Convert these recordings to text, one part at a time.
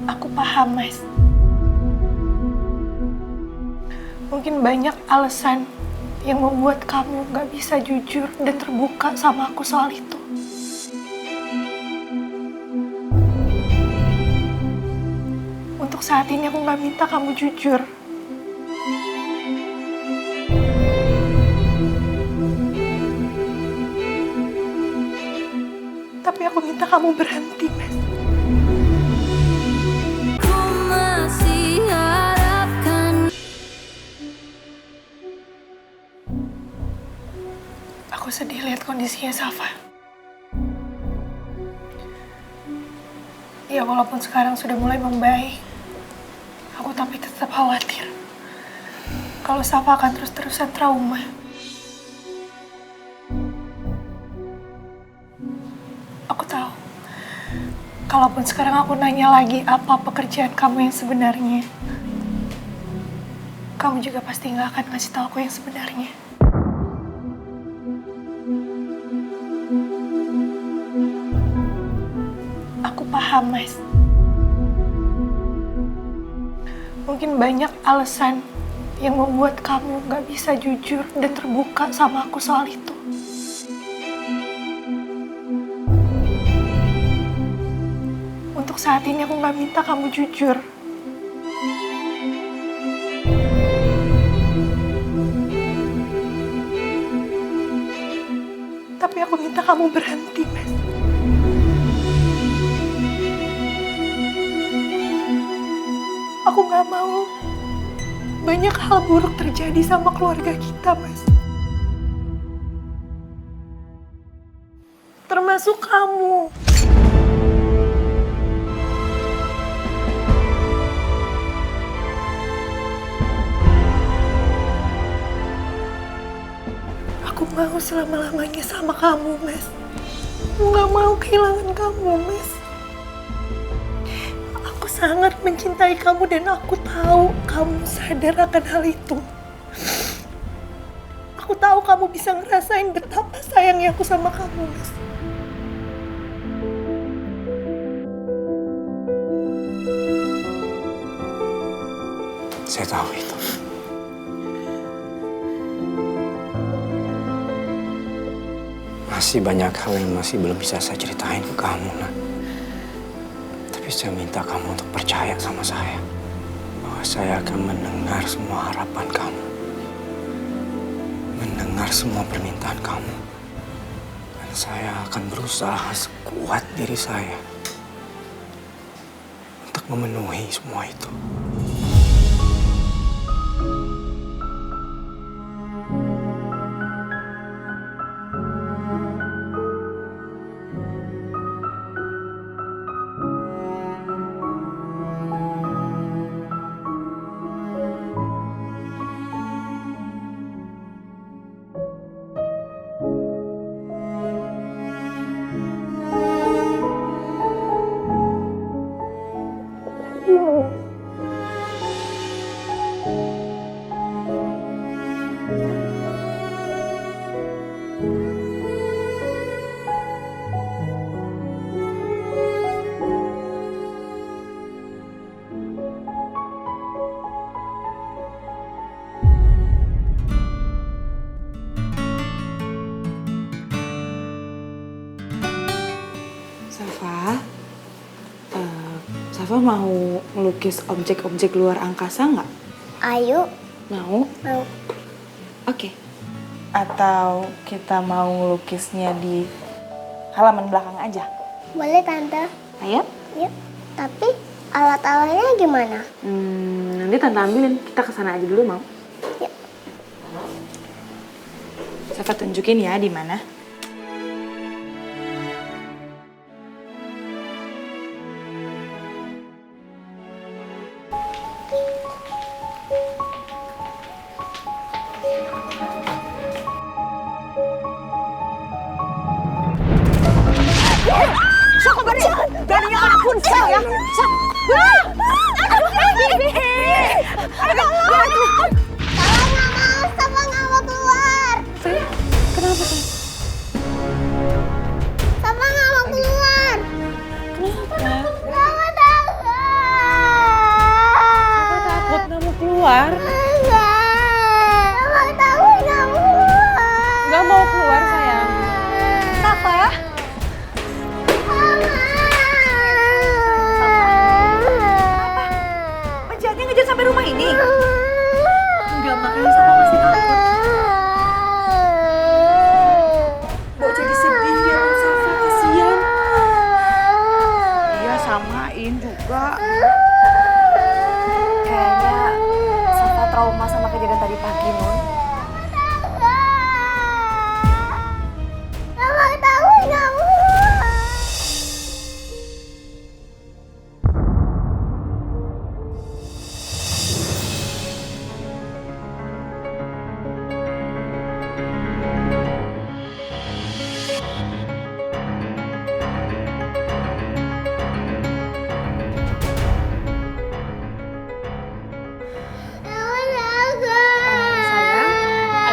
Aku paham, Mas. Mungkin banyak alasan yang membuat kamu gak bisa jujur dan terbuka sama aku soal itu. Untuk saat ini aku gak minta kamu jujur. Tapi aku minta kamu berhenti, Mas. Aku sedih lihat kondisinya Safa. Ya walaupun sekarang sudah mulai membaik, aku tapi tetap khawatir kalau Safa akan terus-terusan trauma. Aku tahu, kalaupun sekarang aku nanya lagi apa pekerjaan kamu yang sebenarnya, kamu juga pasti nggak akan ngasih tahu aku yang sebenarnya. Aku paham, Mas. Mungkin banyak alasan yang membuat kamu gak bisa jujur dan terbuka sama aku soal itu. Untuk saat ini aku gak minta kamu jujur. Tapi aku minta kamu berhenti, Mas. Aku gak mau banyak hal buruk terjadi sama keluarga kita, Mas. Termasuk kamu. Aku mau selama-lamanya sama kamu, Mas. Aku gak mau kehilangan kamu, Mas. Aku sangat mencintai kamu dan aku tahu kamu sadar akan hal itu. Aku tahu kamu bisa ngerasain betapa sayangnya aku sama kamu, Mas. Saya tahu itu. Masih banyak hal yang masih belum bisa saya ceritain ke kamu, Nak. Tapi saya minta kamu untuk percaya sama saya. Bahwa saya akan mendengar semua harapan kamu. Mendengar semua permintaan kamu. Dan saya akan berusaha sekuat diri saya. Untuk memenuhi semua itu. Safa mau melukis objek-objek luar angkasa nggak? Ayo. Mau? Mau. Oke. Atau kita mau ngelukisnya di halaman belakang aja? Boleh, Tante. Ayo. Yuk. Tapi alat-alatnya gimana? Nanti Tante ambilin. Kita kesana aja dulu, mau? Yuk. Safa tunjukin ya di mana. Beraninya manapun, Sal ya. Sal. Tolong, nggak mau. Safa nggak mau keluar. Kenapa, Sal? Safa nggak mau keluar. Kenapa? Nggak mau, Tante. keluar. Enggak tahu nggak mau. Nggak mau keluar, sayang. Safa? Penjahatnya ngejar sampai rumah ini? Enggak, makanya Safa masih takut. Kok jadi sedih ya, Safa, kasihan. Iya, samain juga. Kayaknya Safa trauma sama kejadian tadi pagi, Nun. Enggak tahu nggak mau. Sayang,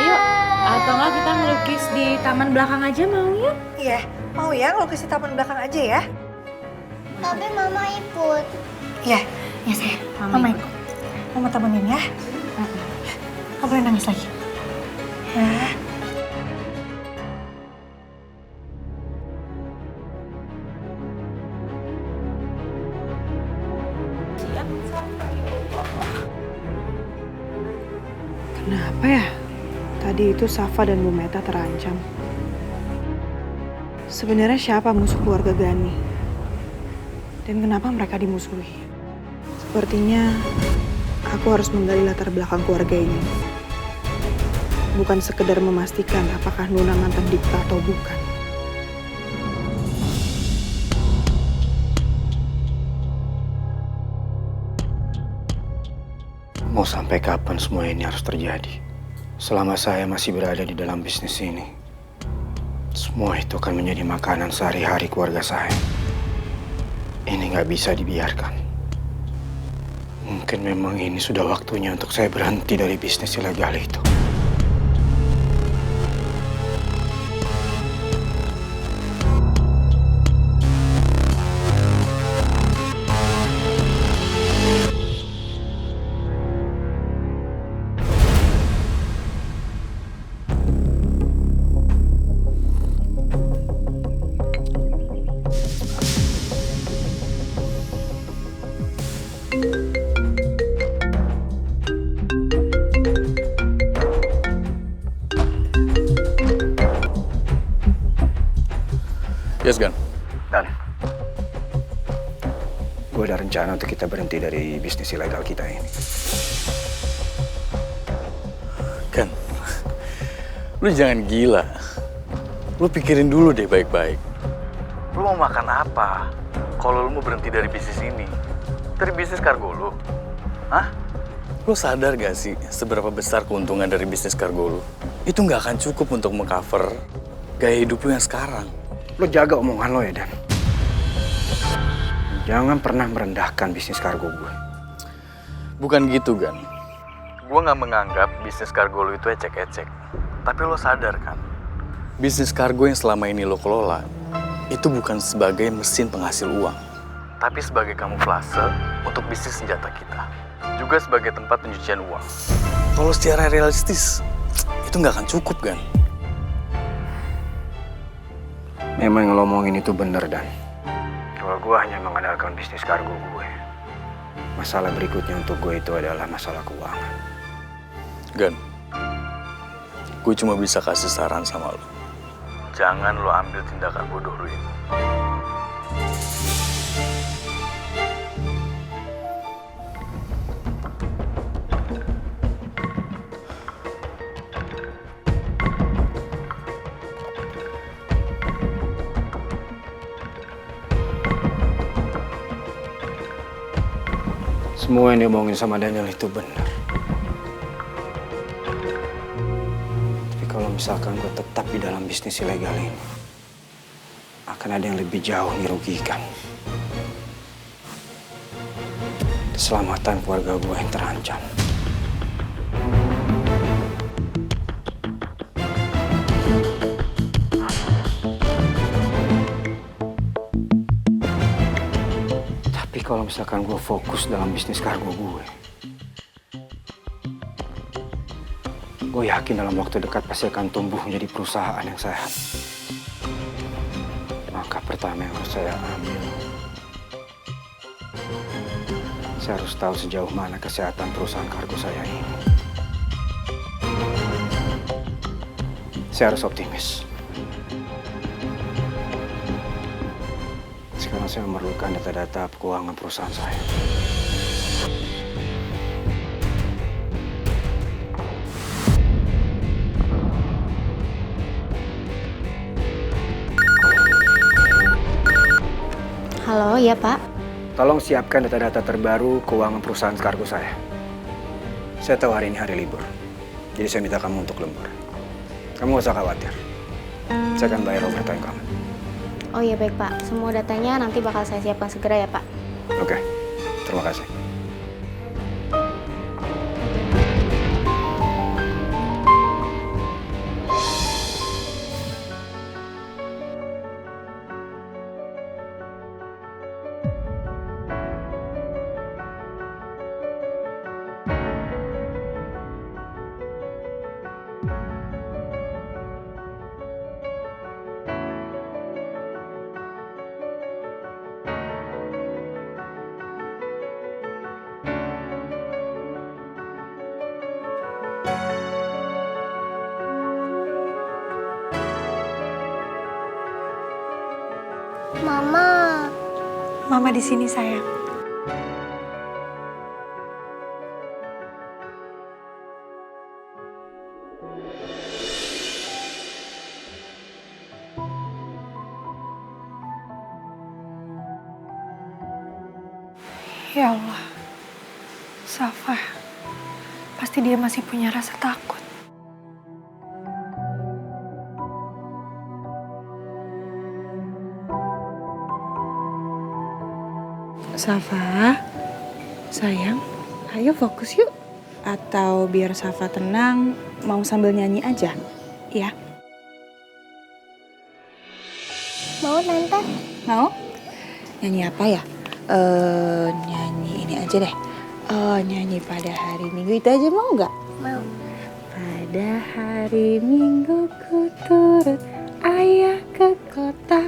ayo. Atau nggak kita ngelukis di taman belakang aja mau ya? Iya, mau ya ngelukis di taman belakang aja ya? Tapi mama ikut. Iya, Ya sayang, Mama ikut. Mama temenin ya. Nggak boleh nangis lagi. Ya. Kenapa ya? Tadi itu Safa dan Bu Meta terancam. Sebenarnya siapa musuh keluarga Gani? Dan kenapa mereka dimusuhi? Sepertinya aku harus menggali latar belakang keluarga ini. Bukan sekedar memastikan apakah Nuna mantan Dikta atau bukan. Mau sampai kapan semua ini harus terjadi? Selama saya masih berada di dalam bisnis ini, semua itu akan menjadi makanan sehari-hari keluarga saya. Ini nggak bisa dibiarkan. Mungkin memang ini sudah waktunya untuk saya berhenti dari bisnis ilegal itu. Yes, Gan. Dan gue ada rencana untuk kita berhenti dari bisnis ilegal kita ini. Gan, lu jangan gila. Lu pikirin dulu deh baik-baik. Lu mau makan apa kalau lu mau berhenti dari bisnis ini? Dari bisnis kargo lu? Hah? Lu sadar gak sih seberapa besar keuntungan dari bisnis kargo lu? Itu nggak akan cukup untuk mengcover gaya hidup lu yang sekarang. Lo jaga omongan lo ya, Dan. Jangan pernah merendahkan bisnis kargo gue. Bukan gitu, Gan. Gue nggak menganggap bisnis kargo lu itu ecek-ecek. Tapi lo sadar kan, bisnis kargo yang selama ini lo kelola, itu bukan sebagai mesin penghasil uang. Tapi sebagai kamuflase untuk bisnis senjata kita. Juga sebagai tempat pencucian uang. Kalau secara realistis, itu nggak akan cukup, Gan. Memang yang lo omongin itu bener, Dan. Kalau gue hanya mengandalkan bisnis kargo gue, masalah berikutnya untuk gue itu adalah masalah keuangan. Gan, gue cuma bisa kasih saran sama lo. Jangan lo ambil tindakan bodoh lo ini. Semua yang diomongin sama Daniel itu benar. Tapi kalau misalkan gue tetap di dalam bisnis ilegal ini, akan ada yang lebih jauh dirugikan. Keselamatan keluarga gue yang terancam. Tapi kalau misalkan gue fokus dalam bisnis kargo gue, Gue yakin dalam waktu dekat pasti akan tumbuh menjadi perusahaan yang sehat. Langkah pertama yang harus saya ambil, saya harus tahu sejauh mana kesehatan perusahaan kargo saya ini. Saya harus optimis. Sekarang saya memerlukan data-data keuangan perusahaan saya. Halo, ya Pak. Tolong siapkan data-data terbaru keuangan perusahaan kargo saya. Saya tahu hari ini hari libur, jadi saya minta kamu untuk lembur. Kamu gak usah khawatir. Saya akan bayar overtime kamu. Oh iya baik Pak, semua datanya nanti bakal saya siapkan segera ya Pak. Oke, terima kasih. Mama. Mama di sini sayang. Ya Allah, Safa, pasti dia masih punya rasa takut. Safa, sayang, ayo fokus yuk. Atau biar Safa tenang, mau sambil nyanyi aja, ya? Mau Tante? Mau? Nyanyi apa ya? Nyanyi ini aja deh. Nyanyi pada hari Minggu itu aja mau nggak? Mau. Pada hari Minggu ku turut ayah ke kota.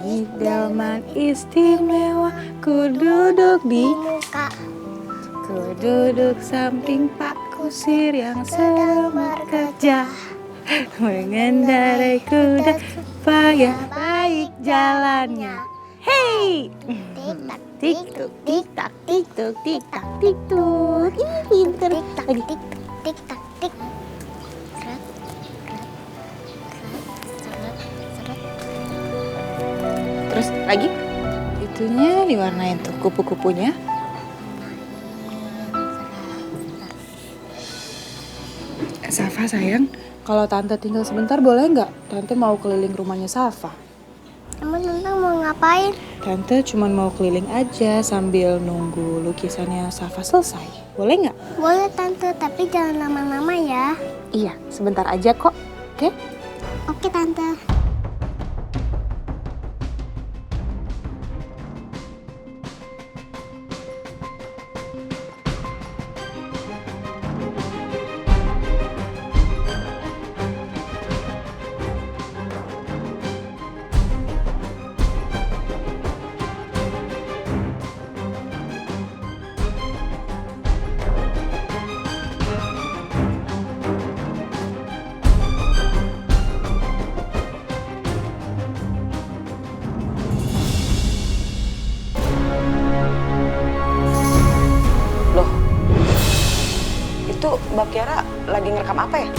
Naik delman istimewa, ku duduk di Muka. ku duduk samping Pak Kusir yang sedang bekerja. Mengendarai kuda supaya baik jalannya. Hey! Tik-tak, Tik-tuk, tik-tuk, tik-tuk, tik-tak, tik-tuk. Ih, pinter. tik-tak, Lagi. tik-tak, tik-tak, tik. Seret, seret, seret, seret. Terus lagi. Itunya diwarnain tuh kupu-kupunya. Safa sayang, kalau Tante tinggal sebentar boleh nggak? Tante mau keliling rumahnya Safa. Emang Tante mau ngapain? Tante cuma mau keliling aja sambil nunggu lukisannya Safa selesai. Boleh nggak? Boleh Tante, tapi jangan lama-lama ya. Iya, sebentar aja kok. Oke? Oke Tante. Itu Mbak Kiara lagi ngerekam apa ya?